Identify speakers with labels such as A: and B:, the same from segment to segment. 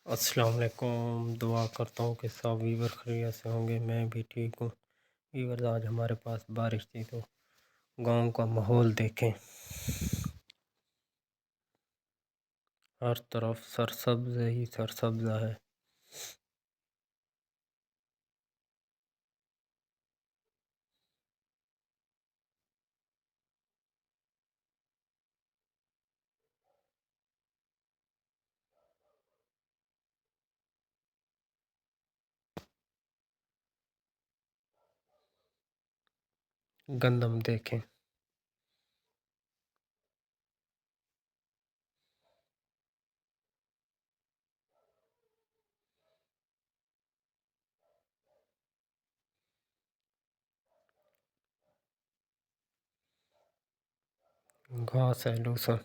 A: السلام علیکم، دعا کرتا ہوں کہ سب ویور خیریت سے ہوں گے۔ میں بھی ٹھیک ہوں۔ ویور آج ہمارے پاس بارش تھی تو گاؤں کا ماحول دیکھیں، ہر طرف سرسبز ہی سرسبزہ ہے۔ گندم دیکھیں، گھاس ہے لوسا۔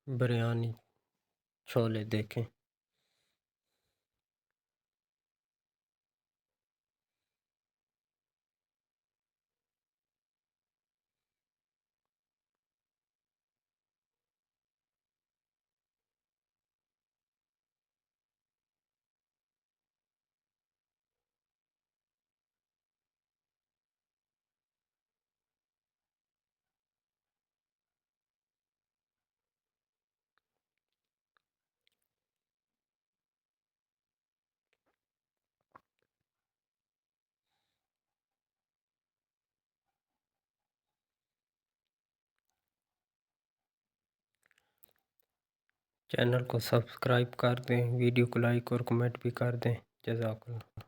A: بریانی چھولے دیکھیں، چینل کو سبسکرائب کر دیں، ویڈیو کو لائک اور کمنٹ بھی کر دیں۔ جزاک اللہ۔